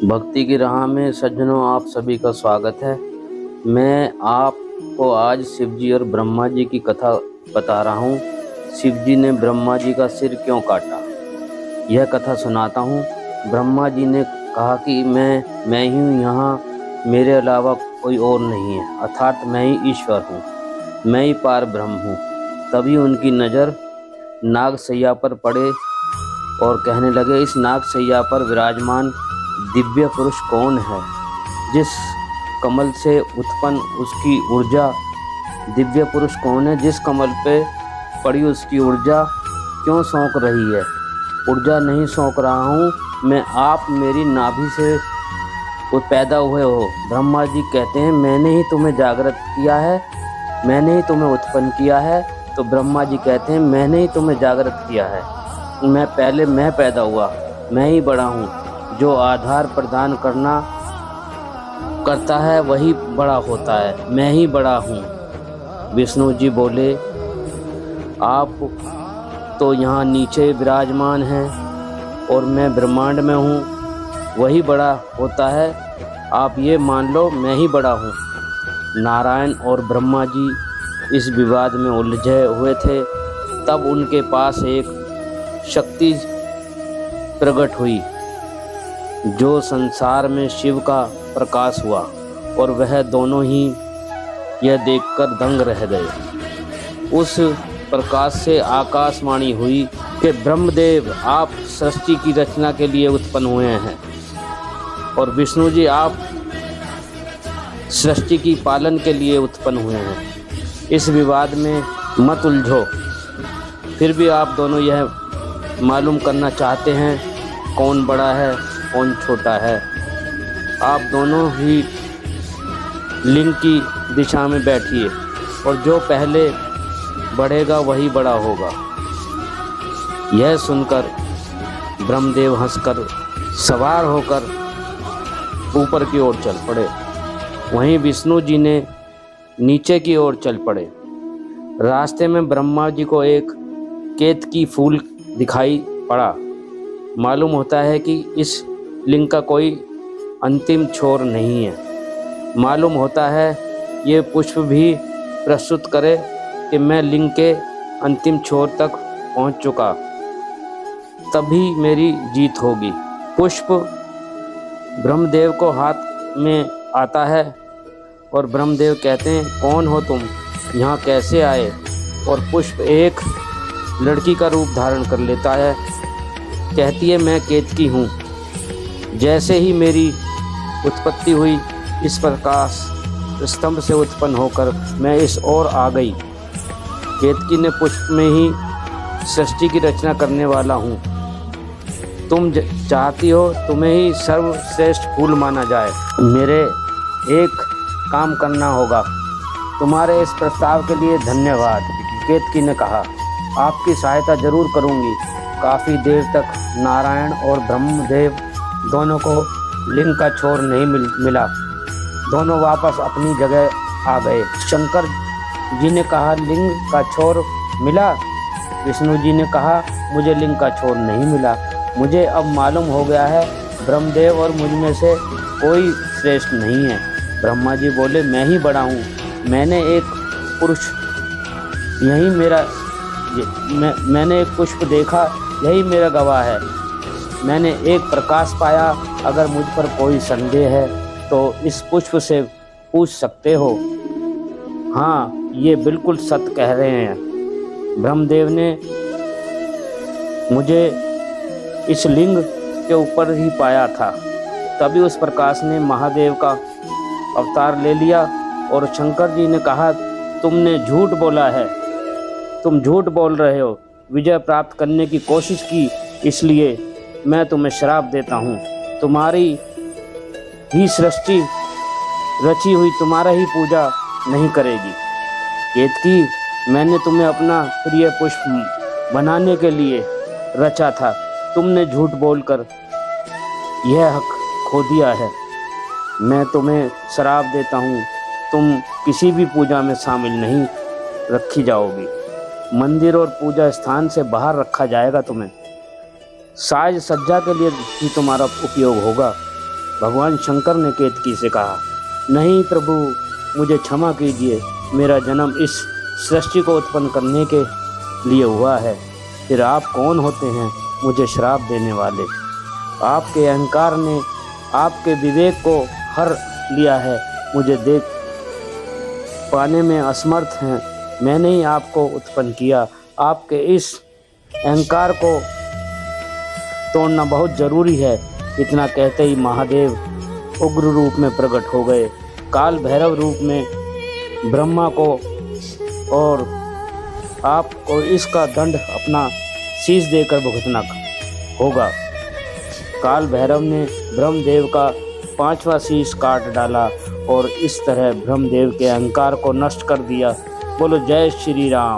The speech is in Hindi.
भक्ति की राह में सज्जनों आप सभी का स्वागत है। मैं आपको आज शिव जी और ब्रह्मा जी की कथा बता रहा हूँ। शिव जी ने ब्रह्मा जी का सिर क्यों काटा, यह कथा सुनाता हूँ। ब्रह्मा जी ने कहा कि मैं ही हूँ, यहाँ मेरे अलावा कोई और नहीं है, अर्थात मैं ही ईश्वर हूँ, मैं ही पार ब्रह्म हूँ। तभी उनकी नज़र नागसैया पर पड़े और कहने लगे, इस नागसैया पर विराजमान दिव्य पुरुष कौन है? जिस कमल से उत्पन्न उसकी ऊर्जा, दिव्य पुरुष कौन है? जिस कमल पे पड़ी उसकी ऊर्जा क्यों सौंक रही है? ऊर्जा नहीं सौंक रहा हूँ मैं, आप मेरी नाभि से वो पैदा हुए हो। ब्रह्मा जी कहते हैं, मैंने ही तुम्हें जागृत किया है, मैंने ही तुम्हें उत्पन्न किया है। तो ब्रह्मा जी कहते हैं, मैंने ही तुम्हें जागृत किया है, मैं पैदा हुआ, मैं ही बड़ा हूँ। जो आधार प्रदान करता है वही बड़ा होता है, मैं ही बड़ा हूँ। विष्णु जी बोले, आप तो यहाँ नीचे विराजमान हैं और मैं ब्रह्मांड में हूँ, वही बड़ा होता है, आप ये मान लो मैं ही बड़ा हूँ। नारायण और ब्रह्मा जी इस विवाद में उलझे हुए थे। तब उनके पास एक शक्ति प्रकट हुई, जो संसार में शिव का प्रकाश हुआ, और वह दोनों ही यह देखकर दंग रह गए। उस प्रकाश से आकाशवाणी हुई कि ब्रह्मदेव, आप सृष्टि की रचना के लिए उत्पन्न हुए हैं, और विष्णु जी, आप सृष्टि की पालन के लिए उत्पन्न हुए हैं। इस विवाद में मत उलझो। फिर भी आप दोनों यह मालूम करना चाहते हैं कौन बड़ा है कौन छोटा है। आप दोनों ही लिंग की दिशा में बैठिए, और जो पहले बढ़ेगा वही बड़ा होगा। यह सुनकर ब्रह्मदेव हंसकर सवार होकर ऊपर की ओर चल पड़े। वहीं विष्णु जी ने नीचे की ओर चल पड़े। रास्ते में ब्रह्मा जी को एक केतकी फूल दिखाई पड़ा। मालूम होता है कि इस लिंग का कोई अंतिम छोर नहीं है। मालूम होता है ये पुष्प भी प्रस्तुत करे कि मैं लिंग के अंतिम छोर तक पहुंच चुका, तभी मेरी जीत होगी। पुष्प ब्रह्मदेव को हाथ में आता है और ब्रह्मदेव कहते हैं, कौन हो तुम, यहाँ कैसे आए? और पुष्प एक लड़की का रूप धारण कर लेता है। कहती है, मैं केतकी हूँ। जैसे ही मेरी उत्पत्ति हुई, इस प्रकाश स्तंभ से उत्पन्न होकर मैं इस ओर आ गई। केतकी ने पुष्प में ही सृष्टि की रचना करने वाला हूँ। तुम चाहती हो तुम्हें ही सर्वश्रेष्ठ फूल माना जाए। मेरे एक काम करना होगा। तुम्हारे इस प्रस्ताव के लिए धन्यवाद। केतकी ने कहा, आपकी सहायता जरूर करूंगी। काफ़ी देर तक नारायण और ब्रह्मदेव दोनों को लिंग का छोर नहीं मिला। दोनों वापस अपनी जगह आ गए। शंकर जी ने कहा, लिंग का छोर मिला? विष्णु जी ने कहा, मुझे लिंग का छोर नहीं मिला। मुझे अब मालूम हो गया है, ब्रह्मदेव और मुझ में से कोई श्रेष्ठ नहीं है। ब्रह्मा जी बोले, मैं ही बड़ा हूँ। मैंने एक पुरुष, यही मेरा मैंने एक पुष्प देखा, यही मेरा गवाह है। मैंने एक प्रकाश पाया। अगर मुझ पर कोई संदेह है तो इस पुष्प से पूछ सकते हो। हाँ, ये बिल्कुल सत्य कह रहे हैं। ब्रह्मदेव ने मुझे इस लिंग के ऊपर ही पाया था। तभी उस प्रकाश ने महादेव का अवतार ले लिया, और शंकर जी ने कहा, तुमने झूठ बोला है, तुम झूठ बोल रहे हो। विजय प्राप्त करने की कोशिश की, इसलिए मैं तुम्हें श्राप देता हूँ। तुम्हारी ही सृष्टि रची हुई तुम्हारा ही पूजा नहीं करेगी। केतकी, मैंने तुम्हें अपना प्रिय पुष्प बनाने के लिए रचा था। तुमने झूठ बोलकर यह हक खो दिया है। मैं तुम्हें श्राप देता हूँ, तुम किसी भी पूजा में शामिल नहीं रखी जाओगी। मंदिर और पूजा स्थान से बाहर रखा जाएगा तुम्हें। साज सज्जा के लिए ही तुम्हारा उपयोग होगा। भगवान शंकर ने केतकी से कहा, नहीं प्रभु, मुझे क्षमा कीजिए, मेरा जन्म इस सृष्टि को उत्पन्न करने के लिए हुआ है। फिर आप कौन होते हैं मुझे श्राप देने वाले? आपके अहंकार ने आपके विवेक को हर लिया है, मुझे देख पाने में असमर्थ हैं। मैंने ही आपको उत्पन्न किया। आपके इस अहंकार को तोड़ना बहुत जरूरी है। इतना कहते ही महादेव उग्र रूप में प्रकट हो गए, काल भैरव रूप में ब्रह्मा को, और आपको इसका दंड अपना शीश देकर भुगतना होगा। काल भैरव ने ब्रह्मदेव का 5वां शीश काट डाला और इस तरह ब्रह्मदेव के अहंकार को नष्ट कर दिया। बोलो जय श्री राम।